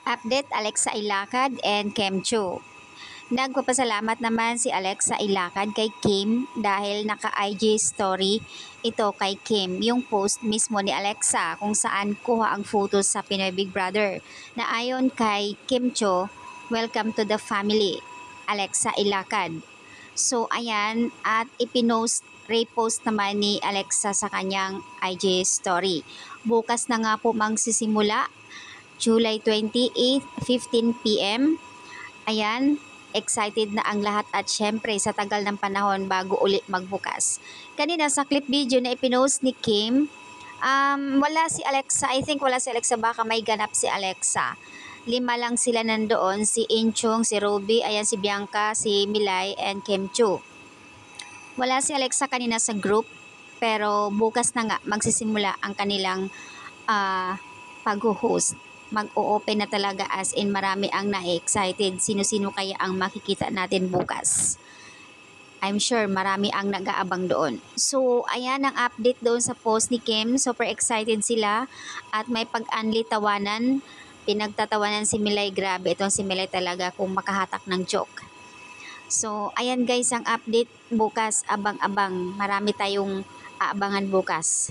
Update Alexa Ilacad and Kim Chu. Nagpapasalamat naman si Alexa Ilacad kay Kim dahil naka-IG story ito kay Kim, yung post mismo ni Alexa kung saan kuha ang photos sa Pinoy Big Brother na ayon kay Kim Cho, welcome to the family, Alexa Ilacad. So ayan, at repost naman ni Alexa sa kanyang IG story. Bukas na nga po magsisimula, July 28, 15 p.m. Ayan, excited na ang lahat at syempre sa tagal ng panahon bago ulit magbukas. Kanina sa clip video na ipinost ni Kim, wala si Alexa. I think wala si Alexa, baka may ganap si Alexa. 5 lang sila nandoon, si Inchong, si Ruby, ayan si Bianca, si Milay, and Kim Chu. Wala si Alexa kanina sa group, pero bukas na nga magsisimula ang kanilang pag-host. Mag-o-open na talaga, as in marami ang na-excited. Sino-sino kaya ang makikita natin bukas? I'm sure marami ang nag-aabang doon. So, ayan ang update doon sa post ni Kim. Super excited sila at may pag-anli tawanan. Pinagtatawanan si Milay. Grabe, itong si Milay talaga kung makahatak ng joke. So, ayan guys ang update bukas. Abang-abang. Marami tayong aabangan bukas.